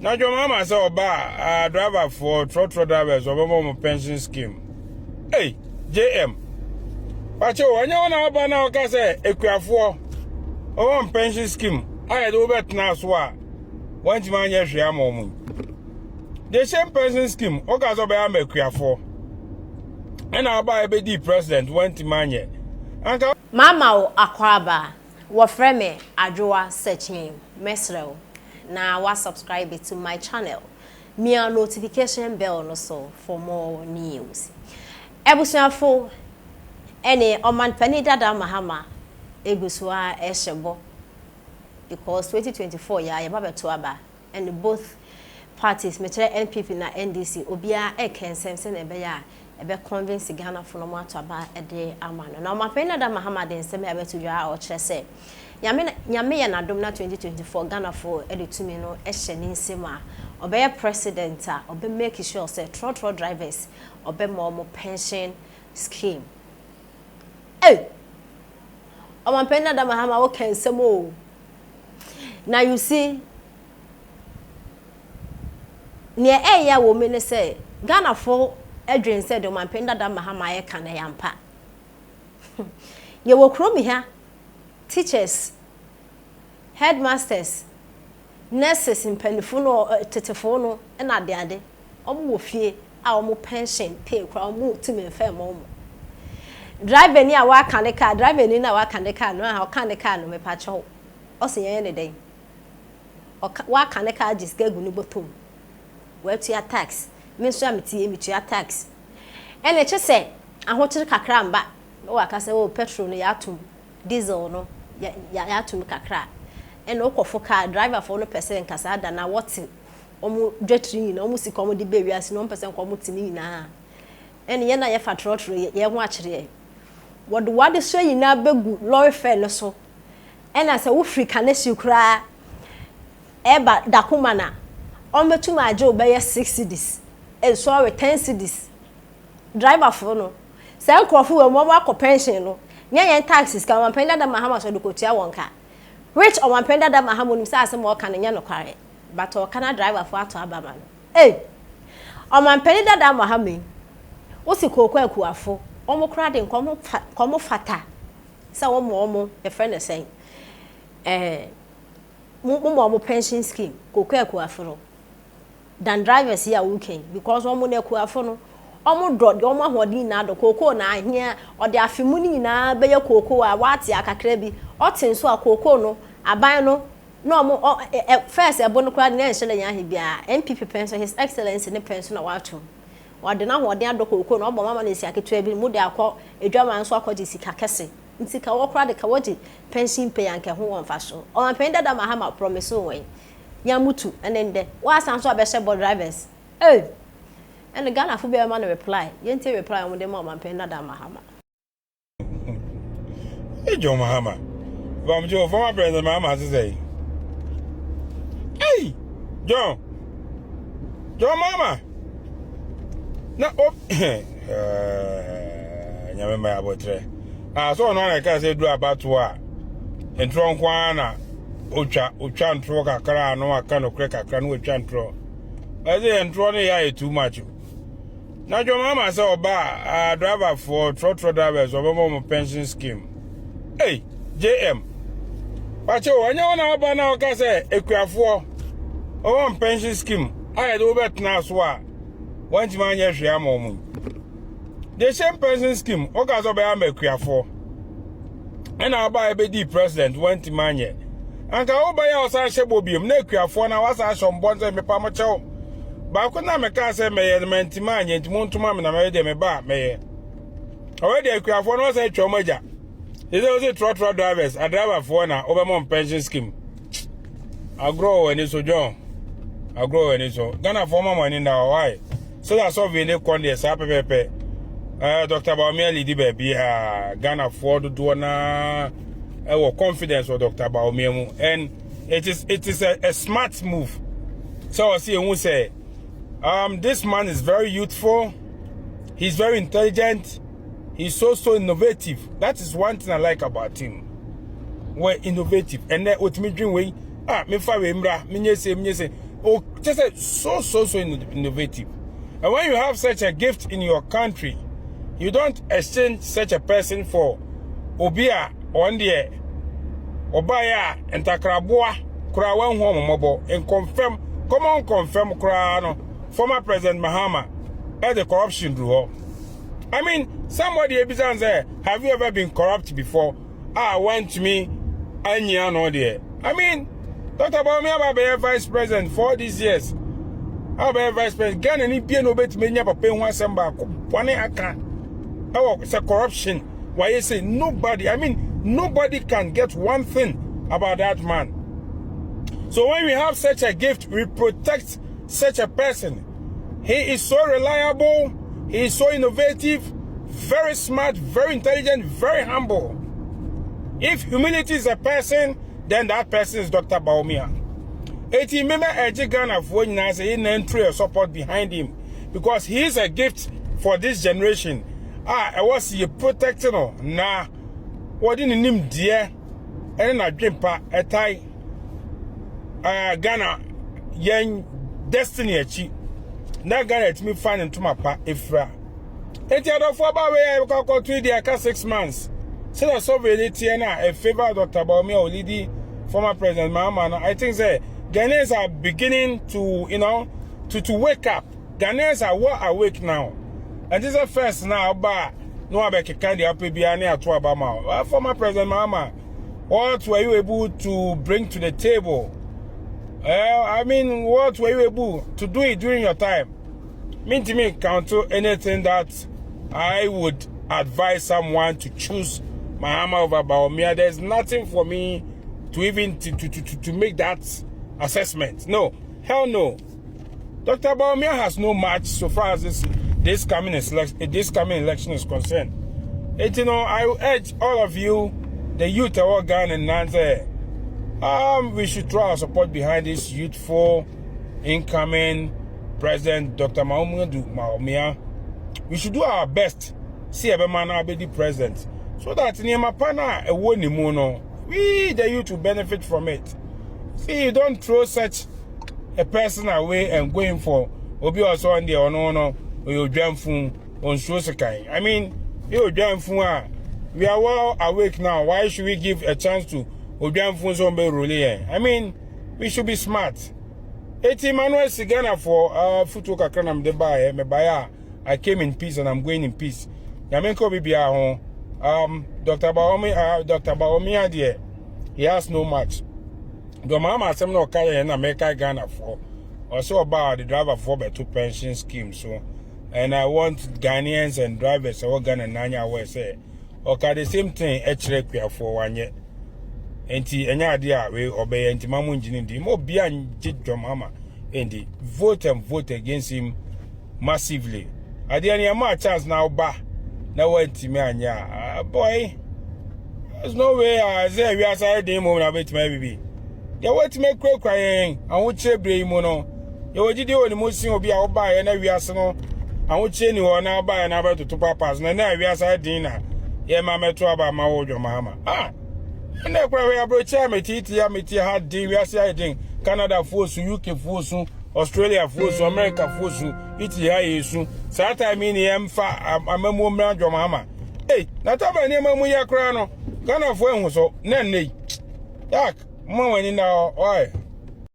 Now your mama say oba driver for trotro drivers or mama pension scheme. Hey, JM. But you when you wanna oba now ka say ekuafo o pension scheme. I do bet now so one man ye hwea momu. The same pension scheme o ka so be am ekuafo. And oba be di president one man ye. Anka Mama akwaba wo frɛ me adwoa searching mesrel na wa subscribe to my channel mia notification bell no so for more news ebusuafo ene oman pani dada mahama egusua ehebo because 2024 ya baba to aba and both parties metre NPP na NDC obia ekensem na ebe ya ebe convince Ghana for no matter aba ede amano na oman pani dada mahama den sem ebe to dwa o kire se nyame ya na dom na 2024 Ghana for edutumi no ehye ni nsema obey president a obey make sure say trotro drivers obey more pension scheme oman penda da mahama wo kan nsemo na you see near ya wo me ne say Ghana for edwen say oman penda da mahama ye kan ya mpa ye wo kromi ha teachers, headmasters, nurses in Penifuno, Tetefono, and Ade, omo fie, our pension, pay, crown, to me fair mom. Driving near our candy car, driving in our candy car, no how candy car no me patch out. Or say any day. Or what candy car just get gunubotum. Where to your tax? Miss Ramity, me to your tax. And it just say, I want to cram back. Oh, I can say, oh, petrol, yatum, diesel, no. Ya to kakra and okofo car driver for no person kasa da na what omu dwetri na omu sikomo di baby as no person komo tini na and ye na ye fa trotro ye ho akire what so yi na begu lorry fare no so and as a wo free kanesi kra eba dakoma na ombetu ma age obeye 6 cedis and so 10 cedis driver for no say krofo we mo akọ pension no nya taxes ka oman penda da mahama so dukotua wonka rich oman penda da mahama nim say asem o kan nya no kware but o kana driver for ato abama no oman penda da mahama wo si kokwa akuafo omo kra de komo fata say wo mo e friend say mo pension scheme kokwa akuafo than drivers here weekend because omo na akuafo no omo drod omo hodi na do koko na ahia ode afemu ni na beye koko a wate akakra bi otin so akoko no aban no no omo first ebo no kwa na enhele nya he bia MPP pension his excellency ne pension na wato ode na hodi ado koko no obo mama na esi aketua bi mu de akọ edwaman so akọ sika kese ntika wo kra de ka wodi pension pay anke ho won fa so o pen dada mahama promise won nyamutu enende wa san so abehye bo drivers and the Ghana for be a man reply. You ain't reply on the mom and pay nada Mahama. Hey, Joe Mahama. From Joe, former president Mahama to say. Hey, Joe. Joe Mama. No, remember about it. So no, I can say do about what. And Tron Kwana, Uchan Troka Kara, no, I can't crack a can with Chantro. I say, and Tron too much. Now your mama say driver for trotro drivers or mama pension scheme. Hey, JM. But you when you wanna oba now ka say ekuafo o pension scheme. I do bet now so one man ye hwea momu. The same pension scheme o ka so be am ekuafo. And oba be di president one man ye. Anka oba ya osa hye biem na ekuafo na wasa hye mbonze mepa mo chew. Ba ko na me ka say me element man ye ntimo ntoma me na me de me ba me ye already akuafo no say twomaja is also trotro drivers a driver for na obemon pension scheme agro any so John agro any so Ghana for money now why so that's all we need con dey sa pepepe Dr. Baumia lead baby Ghana for do na confidence of Dr. Baumia and it is a smart move so I see who say this man is very youthful. He's very intelligent. He's so innovative. That is one thing I like about him. We're innovative. And then with me dream way, me fa we mra, me nyese. oh, just so innovative. And when you have such a gift in your country, you don't exchange such a person for obia on the obaya and takraboa krawan home mobile and confirm former President Mahama had the corruption do. I mean, somebody say, have you ever been corrupt before? Went to me and you know there. I mean, Dr. Baumia Babe Vice President for these years. I'll be Vice President. Ghana ni pay no bet me pay one samba. One aka. Oh, it's a corruption. Why you say nobody? I mean, nobody can get one thing about that man. So when we have such a gift, we protect such a person. He is so reliable. He is so innovative, very smart, very intelligent, very humble. If humility is a person, then that person is Dr. Baumia. Eti remember Ghana for a support behind him because he is a gift for this generation. I was he protecting her. Nah, what didn't him dear? And I dream pa a tie. Ghana young destiny achi. Na Ghana it me find into my pa Ifra. Eti adofo ba we go 3 days 6 months. So the sovereignty na a favor Dr. Baumia Olidi, former President Mahama. I think say Ghanaians are beginning to, to wake up. Ghanaians are awake now. And this is the first now, but no abeke kandi apebiane atwa bama. Former President Mahama, what were you able to bring to the table? I mean, what were you able to do it during your time? Mean to me, counter anything that I would advise someone to choose Mahama over Baumia. There's nothing for me to even to make that assessment. No, hell no. Dr. Baumia has no match so far as this coming election is concerned. And I urge all of you, the youth of our Ghana and Nanze, we should throw our support behind this youthful incoming President Dr. Baumia. We should do our best. See a man be the president, so that Niamapana a woni mono. We the youth will benefit from it. See, you don't throw such a person away and going for Obi also on the no or you jump on Shosakai. I mean, you jump we are well awake now. Why should we give a chance to Ojamfun Zombe Rule? I mean, we should be smart. 80 Manuel Sigana for Futuka Kranam Debaya, Mebaya. I came in peace and I'm going in peace. Yamenko Bibia Dr. Baumia dear, he has no match. The mama some no carry and America Ghana for also about the driver for better pension scheme. So and I want Ghanaians and drivers all Ghana Nanya will say okay the same thing actually for 1 year. Enti enya idea we obey enti mamu njini ndi mo bia njidjo mama endi vote against him massively. Adi any ma chance now ba na wenti me anya boy there's no way I say we are side dem mo na bet my baby. Ya wait me kra yen anwo chebre mu no. Ya wogide oni mo sin obi a wo ba ye na wi ase no anwo che ni wo na ba ye na ba to papas na na wi ase din na ye ma meto aba ma wo dwo mama. And then we approach Amity had deal, we are saying Canada force, UK force, Australia force, America force, ETI soon. Sata mini emfa a memo manager mama. Hey, not about name Muya Crano, Ghana for so, Nanny. Yak, Mama in now, why?